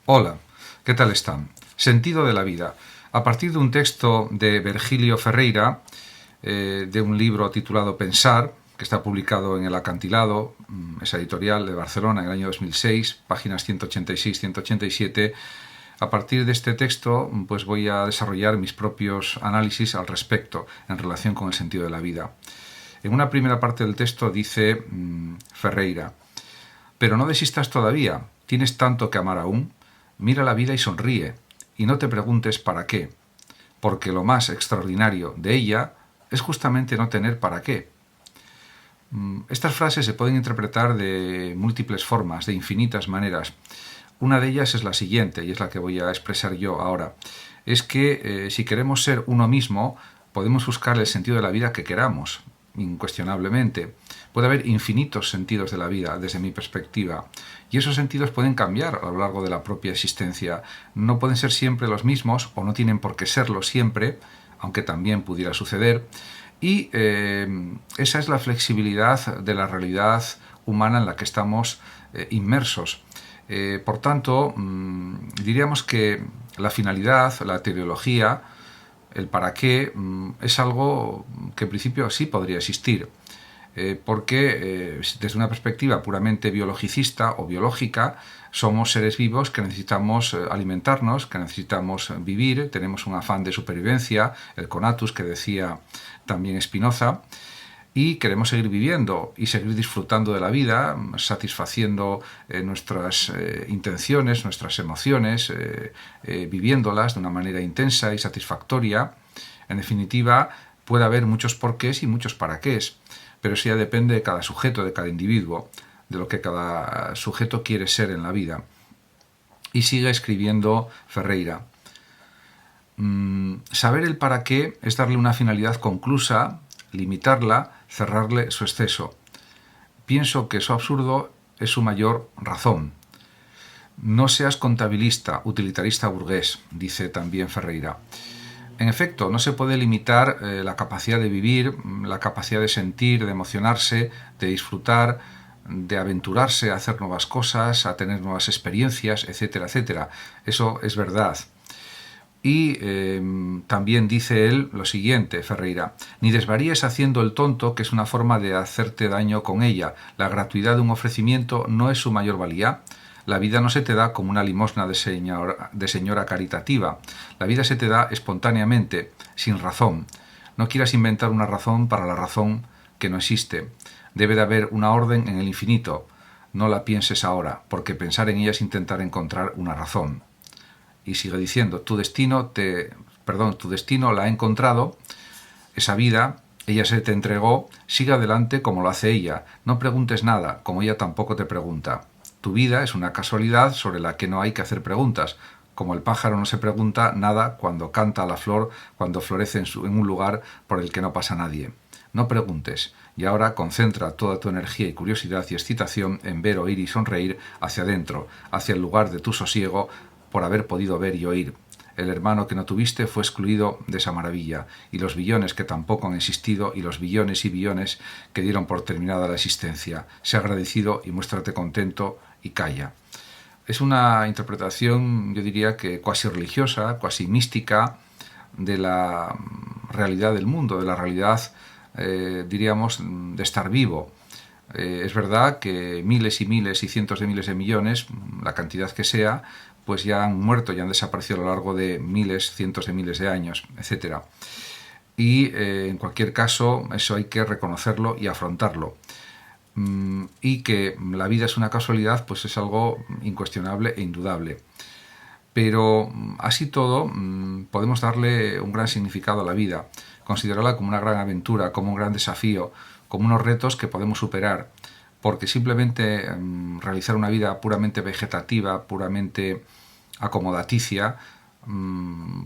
Hola, ¿qué tal están? Sentido de la vida. A partir de un texto de Virgilio Ferreira, de un libro titulado Pensar, que está publicado en El Acantilado, esa editorial de Barcelona en el año 2006, páginas 186-187, a partir de este texto pues voy a desarrollar mis propios análisis al respecto en relación con el sentido de la vida. En una primera parte del texto dice Ferreira: pero no desistas todavía, tienes tanto que amar aún. Mira la vida y sonríe, y no te preguntes para qué, porque lo más extraordinario de ella es justamente no tener para qué. Estas frases se pueden interpretar de múltiples formas, de infinitas maneras. Una de ellas es la siguiente, y es la que voy a expresar yo ahora. Es que si queremos ser uno mismo, podemos buscar el sentido de la vida que queramos, incuestionablemente. Puede haber infinitos sentidos de la vida desde mi perspectiva, y esos sentidos pueden cambiar a lo largo de la propia existencia. No pueden ser siempre los mismos, o no tienen por qué serlo siempre, aunque también pudiera suceder. Y esa es la flexibilidad de la realidad humana en la que estamos inmersos. Por tanto, diríamos que la finalidad, la teleología, el para qué, es algo que en principio sí podría existir. Porque desde una perspectiva puramente biologicista o biológica, somos seres vivos que necesitamos alimentarnos, que necesitamos vivir, tenemos un afán de supervivencia, el conatus que decía también Spinoza, y queremos seguir viviendo y seguir disfrutando de la vida, satisfaciendo nuestras intenciones, nuestras emociones, viviéndolas de una manera intensa y satisfactoria. En definitiva, puede haber muchos porqués y muchos paraqués, pero eso ya depende de cada sujeto, de cada individuo, de lo que cada sujeto quiere ser en la vida. Y sigue escribiendo Ferreira: saber el para qué es darle una finalidad conclusa, limitarla, cerrarle su exceso. Pienso que eso absurdo es su mayor razón. No seas contabilista, utilitarista burgués, dice también Ferreira. En efecto, no se puede limitar la capacidad de vivir, la capacidad de sentir, de emocionarse, de disfrutar, de aventurarse a hacer nuevas cosas, a tener nuevas experiencias, etcétera, etcétera. Eso es verdad. Y también dice él lo siguiente, Ferreira: ni desvaríes haciendo el tonto, que es una forma de hacerte daño con ella. La gratuidad de un ofrecimiento no es su mayor valía. La vida no se te da como una limosna de señora caritativa. La vida se te da espontáneamente, sin razón. No quieras inventar una razón para la razón que no existe. Debe de haber una orden en el infinito. No la pienses ahora, porque pensar en ella es intentar encontrar una razón. Y sigue diciendo: tu destino la ha encontrado, esa vida, ella se te entregó, sigue adelante como lo hace ella, no preguntes nada, como ella tampoco te pregunta. Tu vida es una casualidad sobre la que no hay que hacer preguntas, como el pájaro no se pregunta nada cuando canta a la flor, cuando florece en un lugar por el que no pasa nadie. No preguntes, y ahora concentra toda tu energía y curiosidad y excitación en ver, oír y sonreír hacia adentro, hacia el lugar de tu sosiego, por haber podido ver y oír. El hermano que no tuviste fue excluido de esa maravilla, y los billones que tampoco han existido, y los billones y billones que dieron por terminada la existencia. Sé agradecido y muéstrate contento y calla. Es una interpretación, yo diría que cuasi religiosa, cuasi mística, de la realidad del mundo, de la realidad, diríamos, de estar vivo. Es verdad que miles y miles y cientos de miles de millones, la cantidad que sea, pues ya han muerto, ya han desaparecido a lo largo de miles, cientos de miles de años, etc. Y en cualquier caso, eso hay que reconocerlo y afrontarlo. Y que la vida es una casualidad, pues es algo incuestionable e indudable. Pero así todo, podemos darle un gran significado a la vida, considerarla como una gran aventura, como un gran desafío, como unos retos que podemos superar, porque simplemente realizar una vida puramente vegetativa, puramente acomodaticia,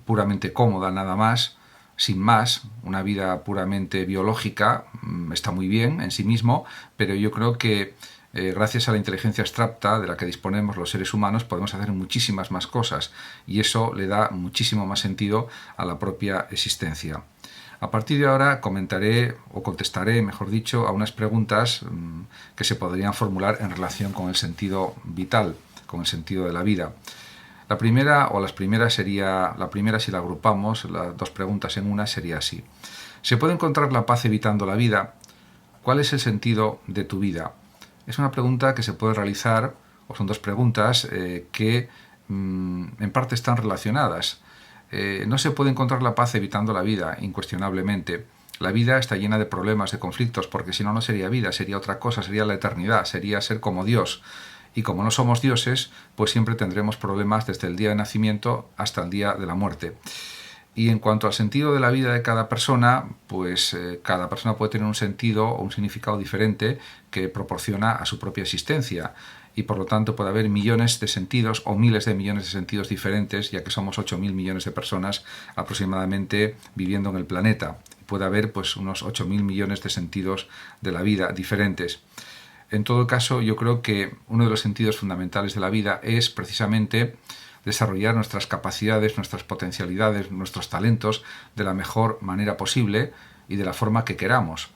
puramente cómoda nada más, sin más, una vida puramente biológica, está muy bien en sí mismo, pero yo creo que gracias a la inteligencia abstracta de la que disponemos los seres humanos, podemos hacer muchísimas más cosas, y eso le da muchísimo más sentido a la propia existencia. A partir de ahora comentaré, o contestaré, mejor dicho, a unas preguntas que se podrían formular en relación con el sentido vital, con el sentido de la vida. La primera, o las primeras sería, la primera si la agrupamos, las dos preguntas en una, sería así. ¿Se puede encontrar la paz evitando la vida? ¿Cuál es el sentido de tu vida? Es una pregunta que se puede realizar, o son dos preguntas que en parte están relacionadas. No se puede encontrar la paz evitando la vida, incuestionablemente. La vida está llena de problemas, de conflictos, porque si no, no sería vida, sería otra cosa, sería la eternidad, sería ser como Dios. Y como no somos dioses, pues siempre tendremos problemas desde el día de nacimiento hasta el día de la muerte. Y en cuanto al sentido de la vida de cada persona, pues cada persona puede tener un sentido o un significado diferente que proporciona a su propia existencia. Y por lo tanto puede haber millones de sentidos o miles de millones de sentidos diferentes, ya que somos 8.000 millones de personas aproximadamente viviendo en el planeta. Puede haber pues unos 8.000 millones de sentidos de la vida diferentes. En todo caso, yo creo que uno de los sentidos fundamentales de la vida es precisamente desarrollar nuestras capacidades, nuestras potencialidades, nuestros talentos de la mejor manera posible y de la forma que queramos,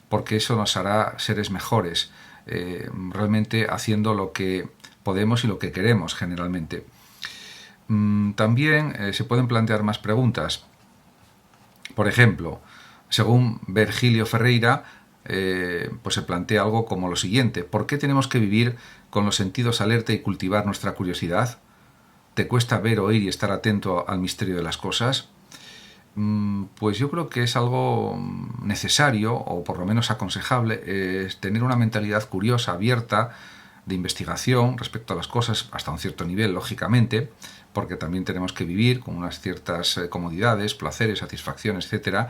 porque eso nos hará seres mejores, realmente haciendo lo que podemos y lo que queremos generalmente. También se pueden plantear más preguntas. Por ejemplo, según Virgilio Ferreira, pues se plantea algo como lo siguiente: ¿por qué tenemos que vivir con los sentidos alerta y cultivar nuestra curiosidad? ¿Te cuesta ver, oír y estar atento al misterio de las cosas? Pues yo creo que es algo necesario, o por lo menos aconsejable, es tener una mentalidad curiosa, abierta, de investigación respecto a las cosas, hasta un cierto nivel, lógicamente, porque también tenemos que vivir con unas ciertas comodidades, placeres, satisfacciones, etcétera,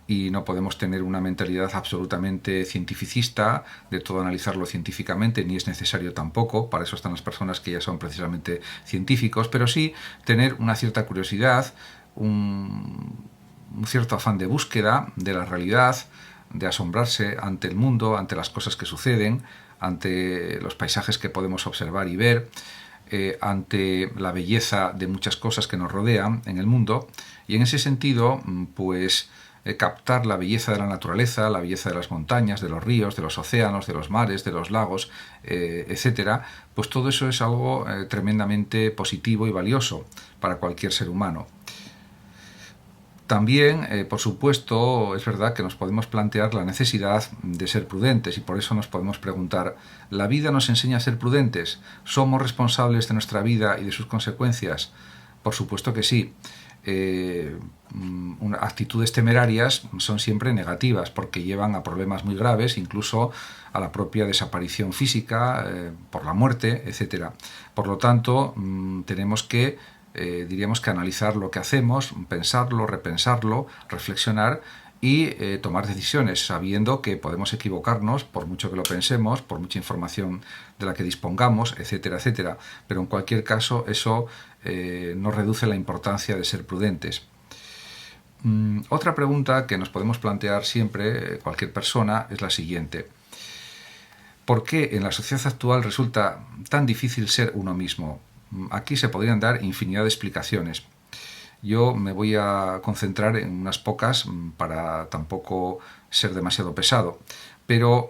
y no podemos tener una mentalidad absolutamente cientificista, de todo analizarlo científicamente, ni es necesario tampoco, para eso están las personas que ya son precisamente científicos, pero sí tener una cierta curiosidad, un cierto afán de búsqueda de la realidad, de asombrarse ante el mundo, ante las cosas que suceden, ante los paisajes que podemos observar y ver, ante la belleza de muchas cosas que nos rodean en el mundo, y en ese sentido, pues captar la belleza de la naturaleza, la belleza de las montañas, de los ríos, de los océanos, de los mares, de los lagos, etcétera, pues todo eso es algo tremendamente positivo y valioso para cualquier ser humano. También, por supuesto, es verdad que nos podemos plantear la necesidad de ser prudentes, y por eso nos podemos preguntar: ¿la vida nos enseña a ser prudentes? ¿Somos responsables de nuestra vida y de sus consecuencias? Por supuesto que sí. Actitudes temerarias son siempre negativas, porque llevan a problemas muy graves, incluso a la propia desaparición física, por la muerte, etcétera. Por lo tanto, tenemos que diríamos que analizar lo que hacemos, pensarlo, repensarlo, reflexionar y tomar decisiones, sabiendo que podemos equivocarnos por mucho que lo pensemos, por mucha información de la que dispongamos, etcétera, etcétera. Pero en cualquier caso, eso no reduce la importancia de ser prudentes. Otra pregunta que nos podemos plantear siempre, cualquier persona, es la siguiente: ¿por qué en la sociedad actual resulta tan difícil ser uno mismo? Aquí se podrían dar infinidad de explicaciones. Yo me voy a concentrar en unas pocas para tampoco ser demasiado pesado. Pero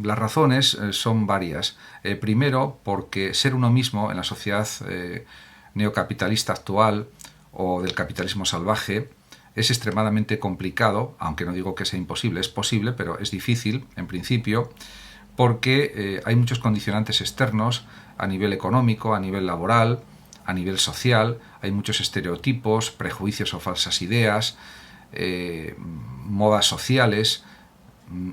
las razones son varias. Primero, porque ser uno mismo en la sociedad neocapitalista actual o del capitalismo salvaje es extremadamente complicado, aunque no digo que sea imposible, es posible, pero es difícil en principio, porque hay muchos condicionantes externos a nivel económico, a nivel laboral, a nivel social. Hay muchos estereotipos, prejuicios o falsas ideas, modas sociales,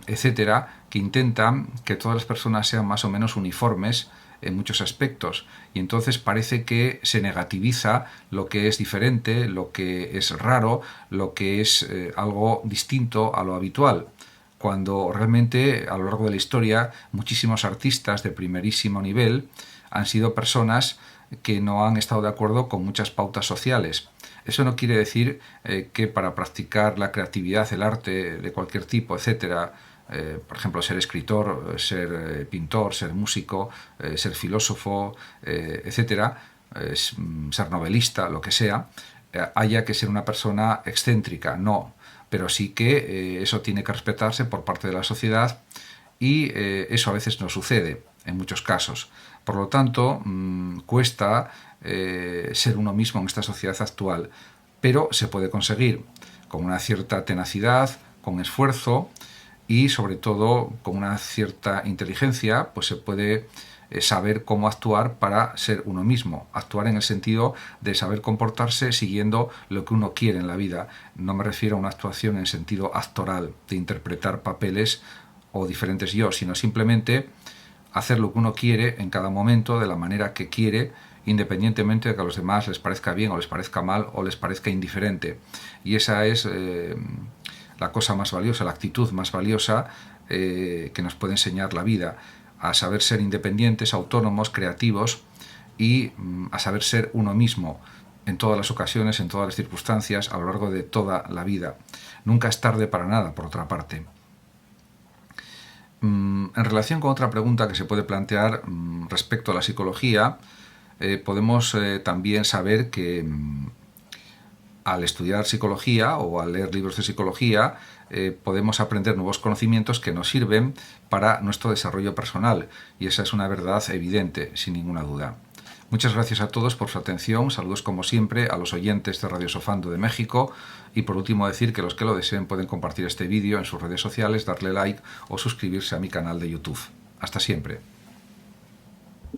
etcétera, que intentan que todas las personas sean más o menos uniformes en muchos aspectos, y entonces parece que se negativiza lo que es diferente, lo que es raro, lo que es algo distinto a lo habitual, cuando realmente a lo largo de la historia muchísimos artistas de primerísimo nivel han sido personas que no han estado de acuerdo con muchas pautas sociales. Eso no quiere decir que para practicar la creatividad, el arte de cualquier tipo, etcétera, por ejemplo, ser escritor, ser pintor, ser músico, ser filósofo, etcétera, ser novelista, lo que sea, haya que ser una persona excéntrica. No, pero sí que eso tiene que respetarse por parte de la sociedad, y eso a veces no sucede en muchos casos. Por lo tanto, cuesta ser uno mismo en esta sociedad actual, pero se puede conseguir con una cierta tenacidad, con esfuerzo y sobre todo con una cierta inteligencia, pues se puede saber cómo actuar para ser uno mismo. Actuar en el sentido de saber comportarse siguiendo lo que uno quiere en la vida. No me refiero a una actuación en sentido actoral, de interpretar papeles o diferentes yo, sino simplemente hacer lo que uno quiere en cada momento de la manera que quiere, independientemente de que a los demás les parezca bien o les parezca mal o les parezca indiferente. Y esa es la cosa más valiosa, la actitud más valiosa que nos puede enseñar la vida, a saber ser independientes, autónomos, creativos y a saber ser uno mismo en todas las ocasiones, en todas las circunstancias, a lo largo de toda la vida. Nunca es tarde para nada, por otra parte. En relación con otra pregunta que se puede plantear respecto a la psicología, podemos también saber que al estudiar psicología o al leer libros de psicología podemos aprender nuevos conocimientos que nos sirven para nuestro desarrollo personal, y esa es una verdad evidente, sin ninguna duda. Muchas gracias a todos por su atención, saludos como siempre a los oyentes de Radio Sofando de México, y por último decir que los que lo deseen pueden compartir este vídeo en sus redes sociales, darle like o suscribirse a mi canal de YouTube. Hasta siempre.